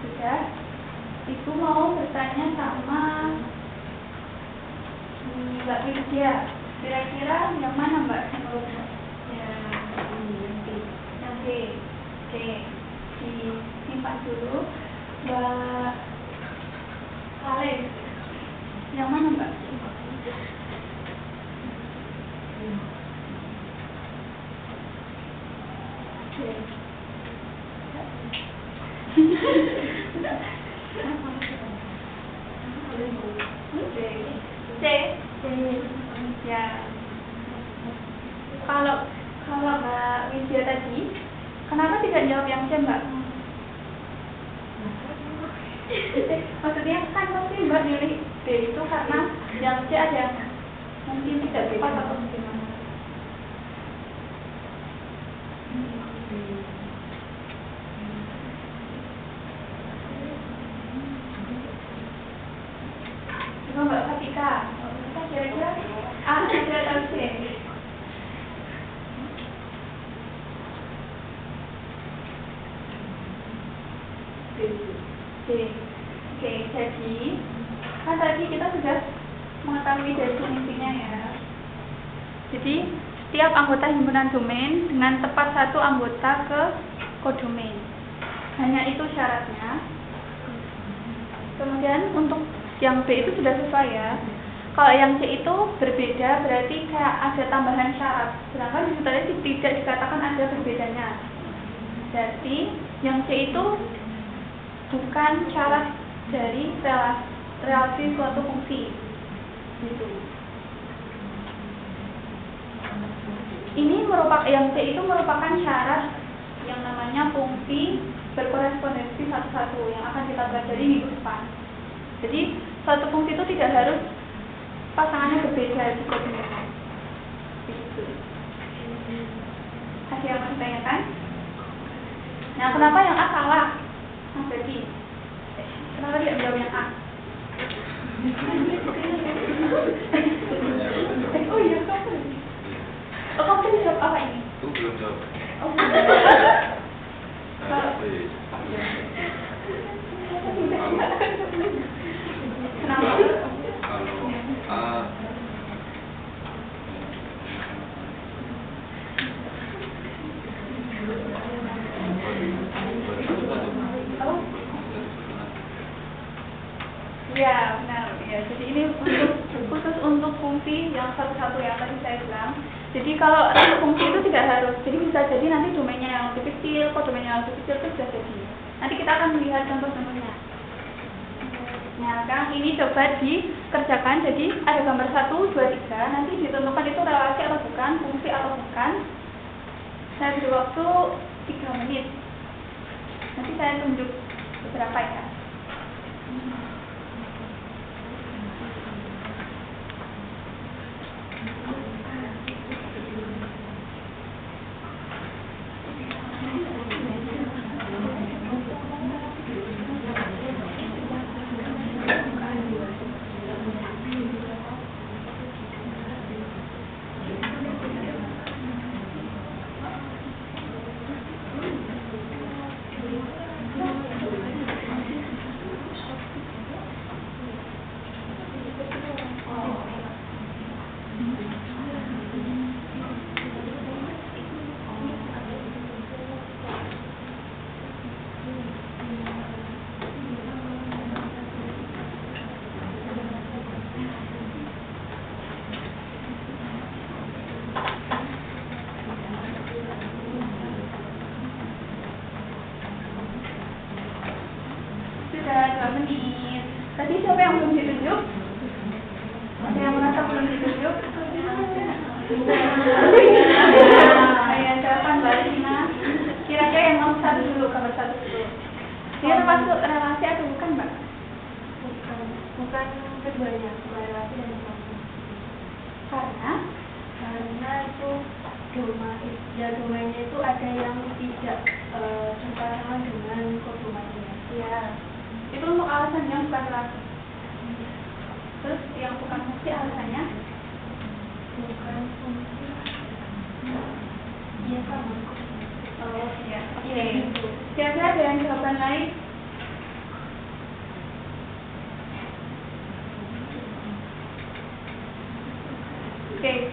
Sudah. Ibu mau bertanya sama Mbak Widya. Kira-kira yang mana Mbak menurut Mbak? Yang B. Oke. Disimpan dulu. Mbak Khalid. Yang mana Mbak? C. Ya. Kalau Mbak Widya tadi, kenapa tidak jawab yang C, Mbak? Maksudnya kan pasti Mbak milih D itu karena yang C ada mungkin tidak tepat atau bagaimana? Coba Mbak Fatika, kira-kira A atau C? Oke, jadi kan tadi kita sudah mengetahui definisinya ya. Jadi setiap anggota himpunan domain dengan tepat satu anggota ke kodomain. Hanya itu syaratnya. Kemudian untuk yang B itu sudah sesuai ya. Kalau yang C itu berbeda, berarti kayak ada tambahan syarat. Sedangkan di situ tadi tidak dikatakan ada berbedanya. Berarti yang C itu bukan syarat dari relasi suatu fungsi. Gitu. Ini merupakan yang C itu merupakan syarat yang namanya fungsi berkorespondensi satu-satu yang akan kita pelajari minggu depan. Jadi suatu fungsi itu tidak harus pasangannya berbeda di koordinat. Begitu. Ada yang mau ditanyakan? Nah, kenapa yang A salah? Mas Bedi, kenapa tidak jawab yang A? Oh iya, kamu. Oh, kamu tadi jawab apa ini? Belum jawab. Oh, kenapa? Kalau A Ya, benar. Ya, jadi ini khusus untuk fungsi yang satu-satu yang tadi saya bilang. Jadi kalau fungsi itu tidak harus. Jadi bisa jadi nanti domainnya yang lebih kecil, kodomainnya yang lebih kecil itu bisa jadi. Nanti kita akan melihat contoh-contohnya. Nah, sekarang ini coba dikerjakan. Jadi ada gambar 1, 2, 3. Nanti ditentukan itu relasi atau bukan, fungsi atau bukan. Saya beri waktu 3 menit. Nanti saya tunjuk beberapa ya. Sudah 2 menit. Tadi siapa yang belum ditunjuk? Ada yang merasa belum ditunjuk? Saya jawaban Mbak Rina. Kira-kira yang nomor 1 dulu, gambar 1 dulu. Dia termasuk relasi atau bukan, Mbak? Bukan keduanya, relasi dan fungsi. Karena itu domainnya itu ada yang tidak berpasangan dengan kodomainnya. Ya, itu untuk alasannya bukan relasi. Terus yang bukan fungsi alasannya? Bukan fungsi. Iya sama. Oh iya. Oke. Kira-kira ada yang jawaban lain?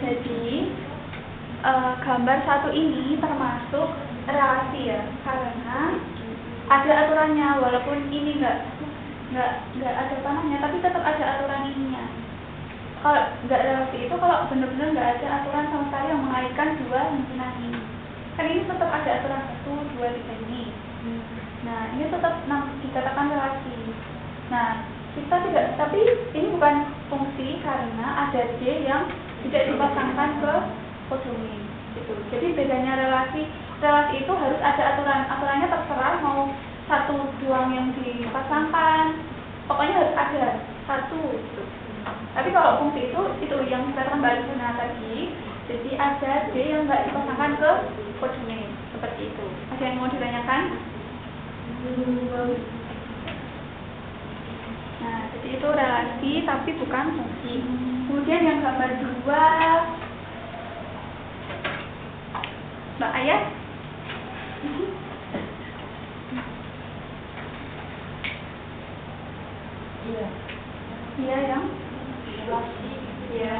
jadi gambar satu ini termasuk relasi ya, karena ada aturannya, walaupun ini nggak ada panahnya, tapi tetap ada aturan ininya. Kalau nggak relasi itu kalau benar-benar nggak ada aturan sama sekali yang mengaitkan dua himpunan ini. Kan ini tetap ada aturan 1, 2, 3 ini. Nah, ini tetap dikatakan relasi. Nah, kita tidak, tapi ini bukan fungsi karena ada D yang tidak dipasangkan ke kodomi. Gitu. Jadi bedanya relasi itu harus ada aturannya terserah mau 1 doang yang dipasangkan, pokoknya harus ada 1 gitu. Tapi kalau fungsi itu yang dikatakan Mbak Luna tadi, jadi ada D yang nggak dipasangkan ke kodomi seperti itu. Ada yang mau ditanyakan? Nah, jadi itu relasi tapi bukan fungsi. Kemudian yang gambar 2, Mbak Ayah. Iya. Iya yang Relasi. ya.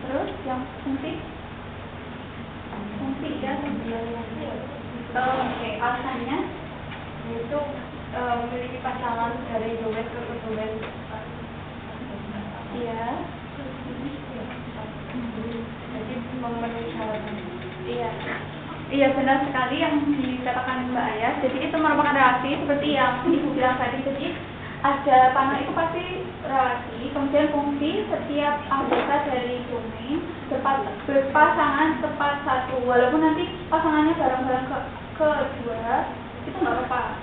Terus yang fungsi? Fungsi ya. Oke, alasannya Itu memiliki pasangan dari domain ke domain. iya. Jadi memenuhi syarat. Iya. Iya benar sekali yang dikatakan Mbak Ayah. Jadi itu merupakan relasi seperti yang Ibu bilang tadi. Jadi ada panah itu pasti relasi. Kemudian fungsi setiap anggota dari domain berpasangan tepat 1. Walaupun nanti pasangannya bareng-bareng ke 2 itu nggak apa-apa.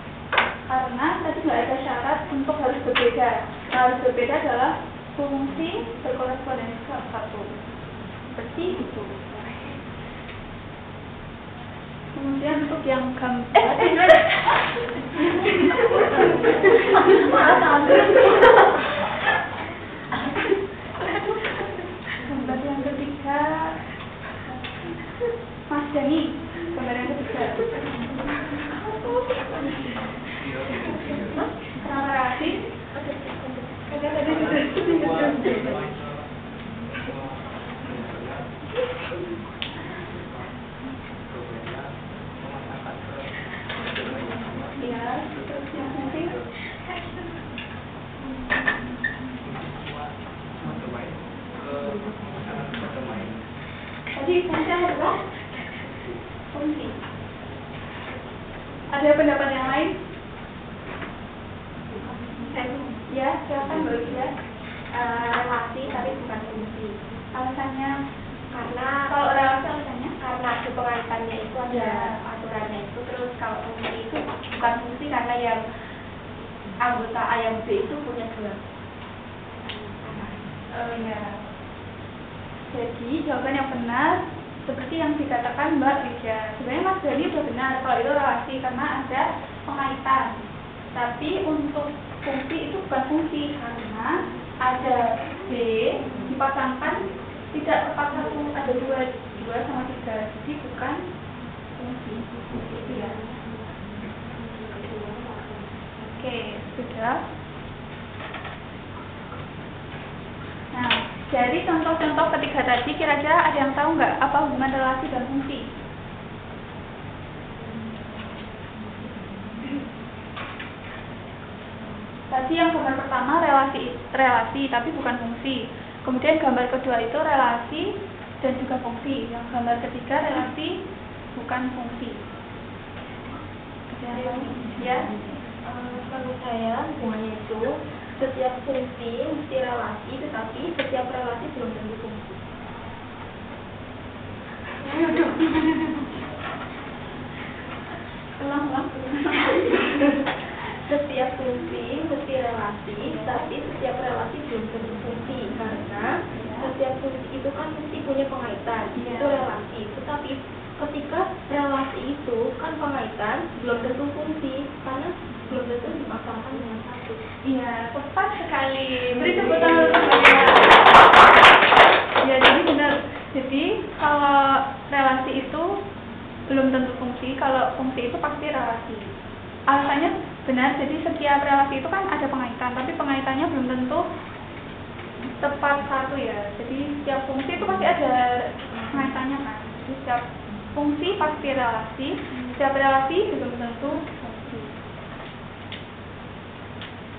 Karena tadi nggak ada syarat untuk harus berbeda. Nah, harus berbeda adalah fungsi berkorespondensi ke 1. Seperti itu. Kemudian untuk yang gambar yang ketiga, Mas Dani, gambar yang ketiga. Relasi. Ya, terus yang penting tadi fungsi apa? Fungsi. Ada pendapat yang lain? Ya, silakan Mbak Ida. Relasi tapi bukan fungsi. Alasannya? Karena Kalau relasi alasannya? karena ada pengaitannya itu ada Ya. aturannya itu. Terus kalau fungsi itu bukan fungsi karena yang anggota A yang B itu punya 2. Ya. Jadi jawaban yang benar seperti yang dikatakan Mbak Ida. Sebenarnya Mas Dani sudah benar kalau itu relasi karena ada pengaitan. Tapi untuk fungsi itu bukan fungsi karena ada B dipasangkan tidak tepat 1, ada 2 sama 3, jadi bukan fungsi. Itu ya. Oke, sudah. Nah, dari contoh-contoh ketiga tadi, kira-kira ada yang tahu nggak apa hubungan relasi dan fungsi? Tadi yang gambar pertama relasi tapi bukan fungsi. Kemudian gambar kedua itu relasi dan juga fungsi. Yang gambar ketiga relasi bukan fungsi. Ya. Menurut saya hubungannya itu setiap fungsi mesti relasi, tetapi setiap relasi belum tentu fungsi. Ulang. Setiap fungsi mesti relasi, tapi setiap relasi belum tentu fungsi karena setiap fungsi itu kan mesti punya pengaitan, Iya. itu relasi. Tetapi ketika relasi itu kan pengaitan belum tentu fungsi karena belum tentu dipasangkan dengan 1. Iya, tepat sekali. Beri tepuk tangan untuk Mbak. Ya, jadi benar. Jadi kalau relasi itu belum tentu fungsi, kalau fungsi itu pasti relasi. Alasannya benar, jadi setiap relasi itu kan ada pengaitan, tapi pengaitannya belum tentu tepat satu ya. Jadi setiap fungsi itu pasti ada kaitannya kan. Jadi setiap fungsi pasti relasi, setiap relasi belum tentu fungsi.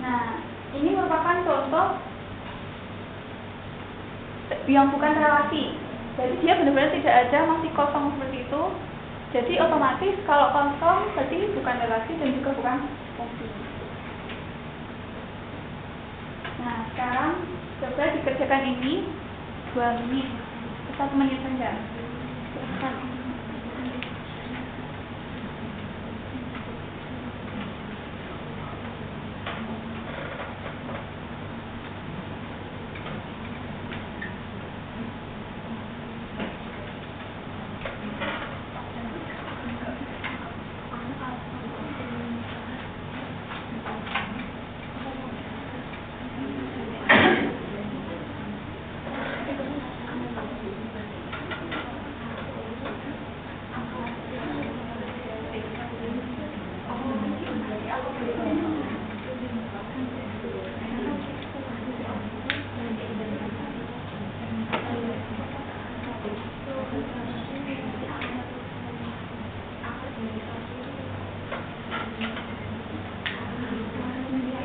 Nah, ini merupakan contoh yang bukan relasi. Jadi dia benar-benar tidak ada, masih kosong seperti itu. Jadi otomatis kalau kosong berarti bukan relasi dan juga bukan fungsi. Nah, sekarang coba dikerjakan ini 2 menit, 1 menit saja. Silahkan.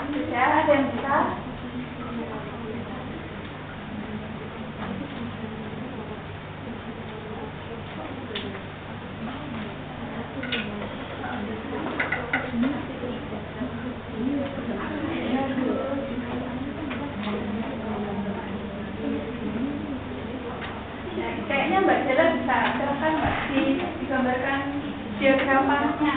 Sudah ada yang bisa? Kayaknya Mbak Jela bisa, silahkan Mbak digambarkan diagramnya.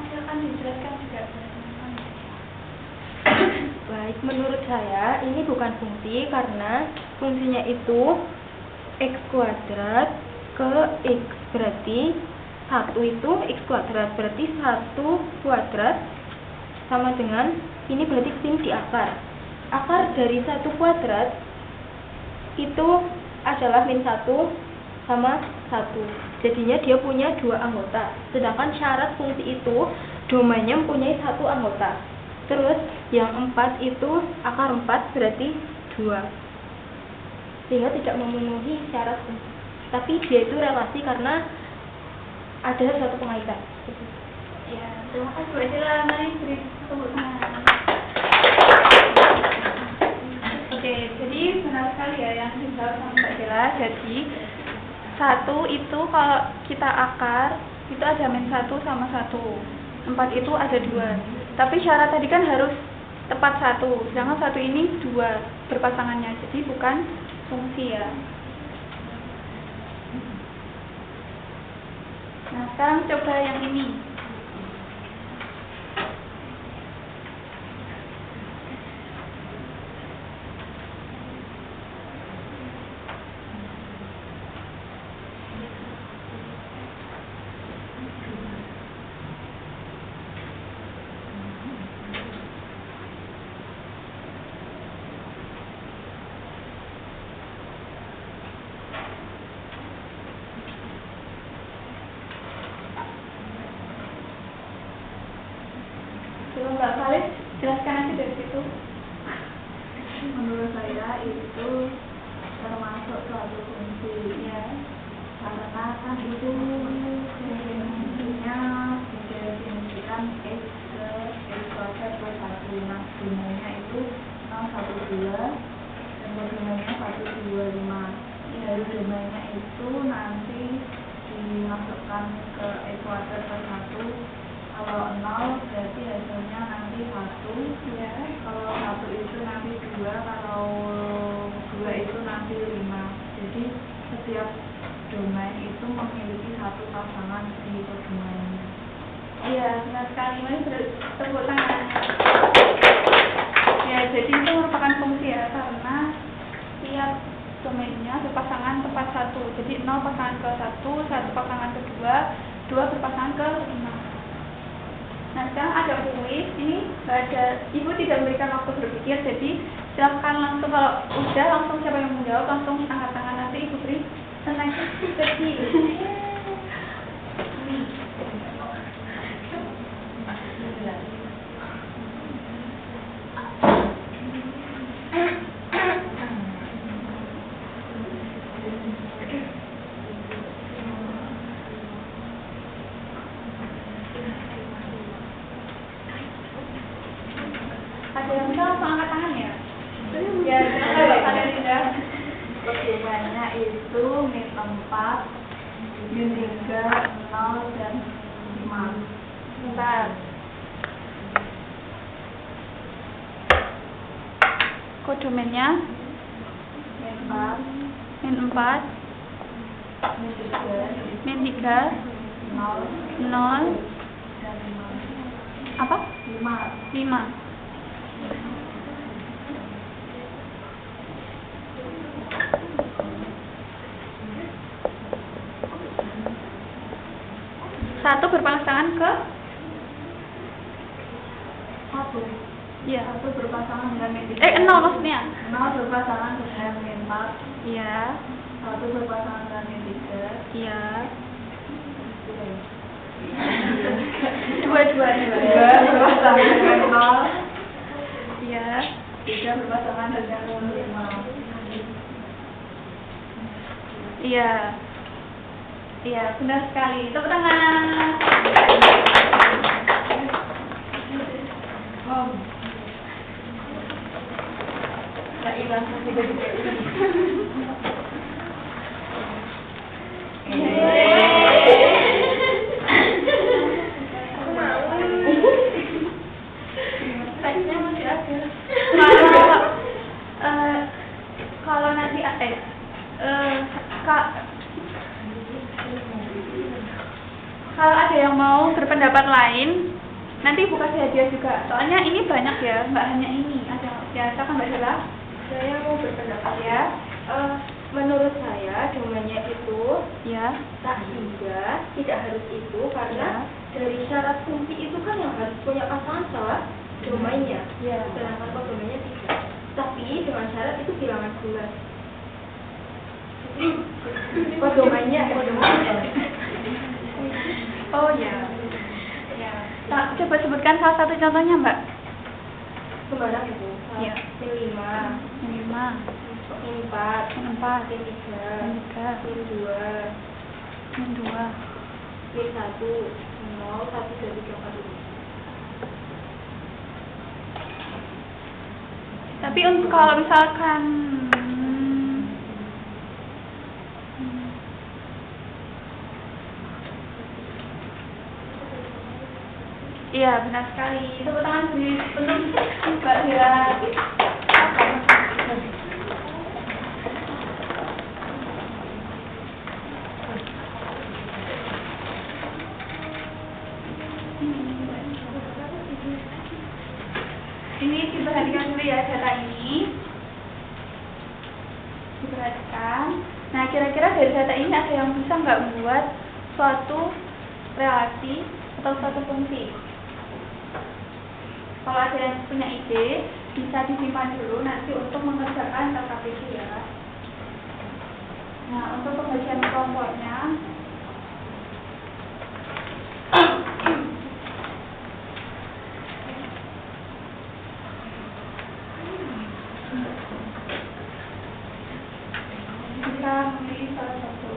Silakan dijelaskan juga. Baik, menurut saya ini bukan fungsi karena fungsinya itu x kuadrat ke x, berarti 1 itu x kuadrat, berarti 1 kuadrat sama dengan ini, berarti sin di akar. Akar dari 1 kuadrat itu adalah min 1 sama 1. Jadinya dia punya 2 anggota. Sedangkan syarat fungsi itu domainnya mempunyai 1 anggota. Terus yang 4 itu akar 4 berarti 2. Sehingga tidak memenuhi syarat fungsi. Tapi dia itu relasi karena ada suatu pengaitan. Ya, terima kasih Mbak Jela. Mari beri tepuk tangan. Oke, jadi benar sekali ya yang dijawab sama Mbak Jela. Jadi 1 itu kalau kita akar itu ada min 1 sama 1. 4 itu ada 2. Tapi syarat tadi kan harus tepat 1. Sedangkan 1 ini 2 berpasangannya. Jadi bukan fungsi ya. Nah, sekarang coba yang ini. Coba Mbak Khalid jelaskan aja dari situ. Menurut saya itu termasuk suatu fungsi Ya. karena kan itu fungsinya didefinisikan x ke x kuadrat plus 1. Nah, domainnya itu 0, 1, 2 dan domainnya 1, 2, 5. Dari domainnya itu nanti dimasukkan ke x kuadrat plus 1 Kalau 0 berarti hasilnya nanti 1. Ya. Kalau 1 itu nanti 2, kalau 2 itu nanti 5. Jadi setiap domain itu memiliki satu pasangan di domainnya. Iya, benar sekali. Mari tepuk tangan. Ya, jadi itu merupakan fungsi ya, karena tiap domainnya berpasangan tepat 1. Jadi 0 pasangan ke 1, 1 pasangan ke 2, 2 berpasangan ke 5. Nah, sekarang ada kuis. Ini ada, Ibu tidak memberikan waktu berpikir, jadi silakan langsung, kalau udah langsung siapa yang menjawab langsung angkat tangan, nanti Ibu beri senang kecil. Ada yang bisa langsung angkat tangan ya? Ya, silakan Mbak Linda. Domainnya itu min 4, min 3, 0, dan 5. Bentar. Kode domainnya Min 4, min 4, min 3, min 3, 0, 0, dan 5. apa? 5. 5. Satu berpasangan ke? Satu. Iya. Satu berpasangan dengan min 3. 0 maksudnya? 0 berpasangan dengan min 4. Iya. 1 berpasangan dengan min 3. Iya. 2 berpasangan dengan 0. Iya. 3 berpasangan dengan 5. Iya. Iya, benar sekali. Tepuk tangan. Oh. Gak hilang juga juga. Tadinya masih ada. Kalau nanti kalau ada yang mau berpendapat lain, nanti Ibu kasih hadiah juga. Soalnya ini banyak ya, nggak hanya ini. Ada ya, silakan Mbak Dela. Saya mau berpendapat ya. Menurut saya domainnya itu Ya. tak hingga tidak harus itu karena dari syarat fungsi itu kan yang harus punya pasangan salah domainnya. Ya. Sedangkan kok domainnya tidak. Tapi dengan syarat itu bilangan bulat. Kok domainnya Oh ya. Ya. Coba sebutkan salah satu contohnya, Mbak. sembarang itu. Iya. Min 5, Yang 5, min 4, yang 4, min 3, yang 3, min 2, yang 2. min 1, 0, 1, 2, 3, 4, 5. Tapi untuk kalau misalkan iya, benar sekali. Tepuk tangan untuk Mbak Dira. Ini diperhatikan dulu ya data ini. Diperhatikan. Nah, kira-kira dari data ini ada yang bisa nggak membuat suatu relasi atau suatu fungsi? Kalau ada yang punya ide, bisa disimpan dulu nanti untuk mengerjakan KKPD ya. Nah, untuk pembagian kelompoknya, bisa memilih salah satu.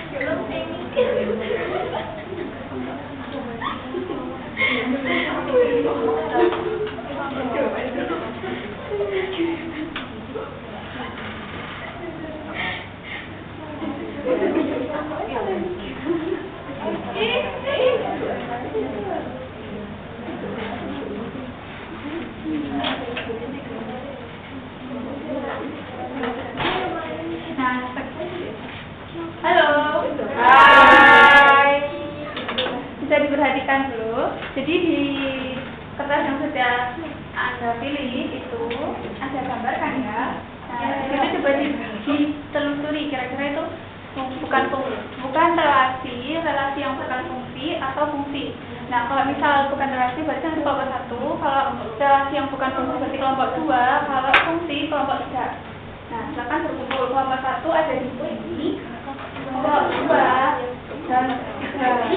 Belum ini Jadi di kertas yang sudah Anda pilih itu ada gambar kan ya. Nah, itu coba ditelusuri kira-kira itu bukan relasi yang bukan fungsi atau fungsi. Nah, kalau misal bukan relasi berarti nanti kelompok 1, kalau relasi yang bukan fungsi berarti kelompok 2, kalau fungsi kelompok 3. Nah, silakan berkumpul. Kelompok 1 ada di sini, kelompok 2 dan 3.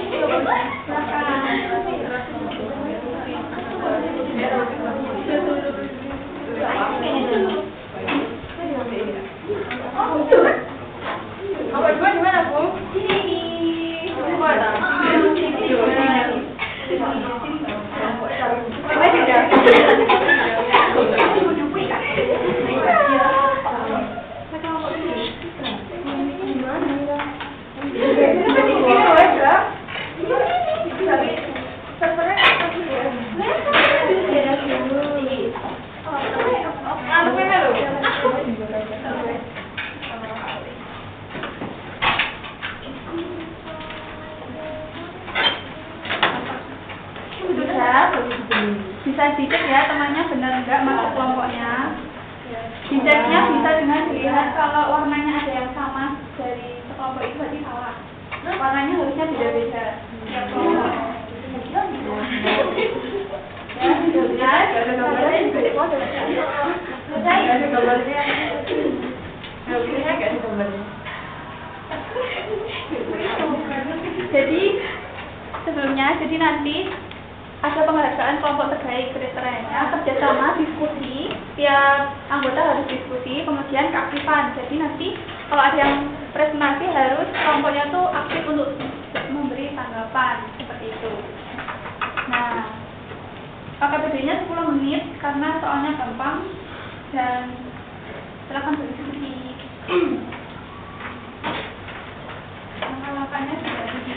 Silakan. Dua di mana, Bu? Sini. Bisa dicek ya temannya benar enggak masuk kelompoknya. Diceknya bisa dengan dilihat kalau warnanya ada yang sama dari sekelompok itu berarti salah. Warnanya harusnya beda-beda tiap kelompok. Ya, sudah ada gambarnya juga di pojok. Ada gambarnya. Jadi nanti ada penghargaan kelompok terbaik kriterianya, kerjasama, diskusi, tiap anggota harus diskusi, kemudian keaktifan. Jadi nanti kalau ada yang presentasi harus kelompoknya tuh aktif untuk memberi tanggapan seperti itu. Nah, KKBD-nya 10 menit karena soalnya gampang dan silakan berdiskusi. Langkah-langkahnya sudah di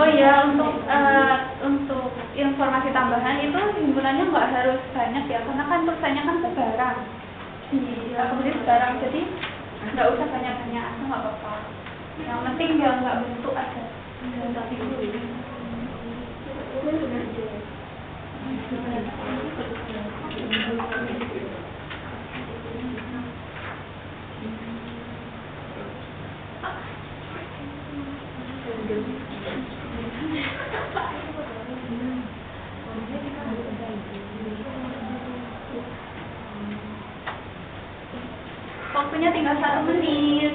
Oh iya, untuk informasi tambahan itu himpunannya nggak harus banyak ya, karena kan tulisannya kan sebarang di akomodasi sebarang, jadi nggak usah banyak-banyak, asal nggak apa-apa. Yang penting dia nggak bentuk aja. Waktunya tinggal 1 menit.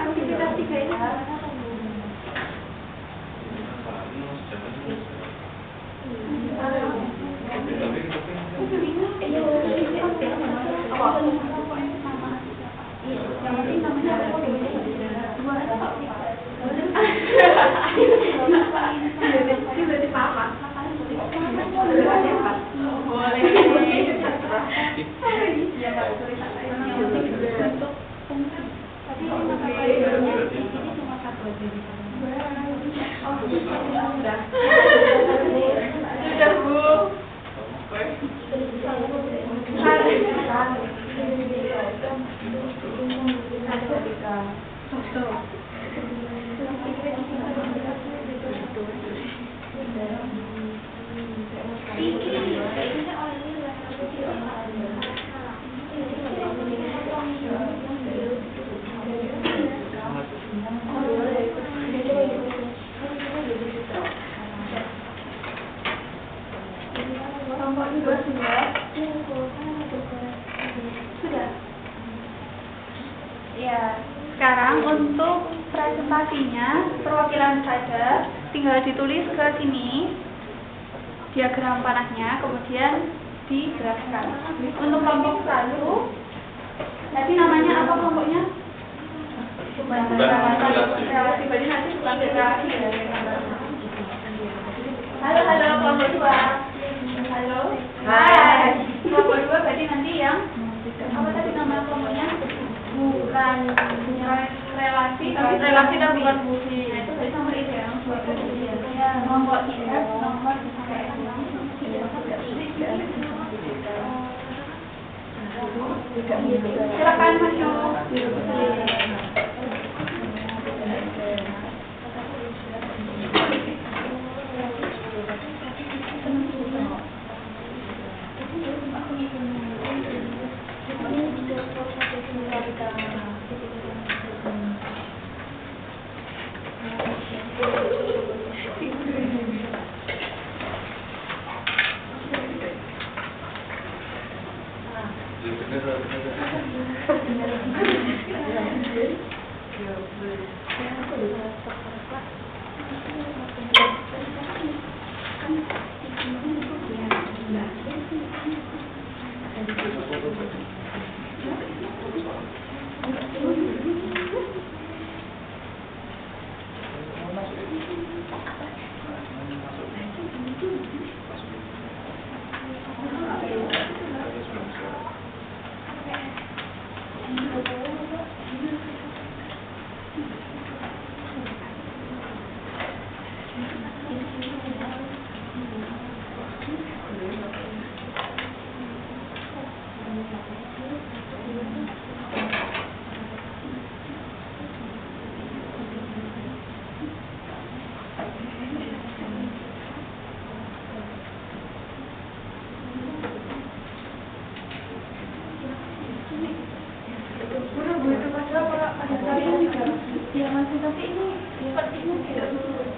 Aktivitas 3 ini sudah. Ya, sekarang untuk presentasinya perwakilan saja, tinggal ditulis ke sini diagram panahnya, kemudian dijelaskan. Untuk kelompok 1, tadi namanya apa kelompoknya? Relasi, berarti nanti bukan relasi ya. Halo kelompok 2. Halo. Hai. Kelompok 2 berarti nanti yang apa tadi nama kelompoknya? Bukan relasi, tapi bukan fungsi. Nah, itu berarti nomor itu ya, nomor 3, nomor 6. Silakan masuk. sih, tapi ini sepertinya tidak lurus.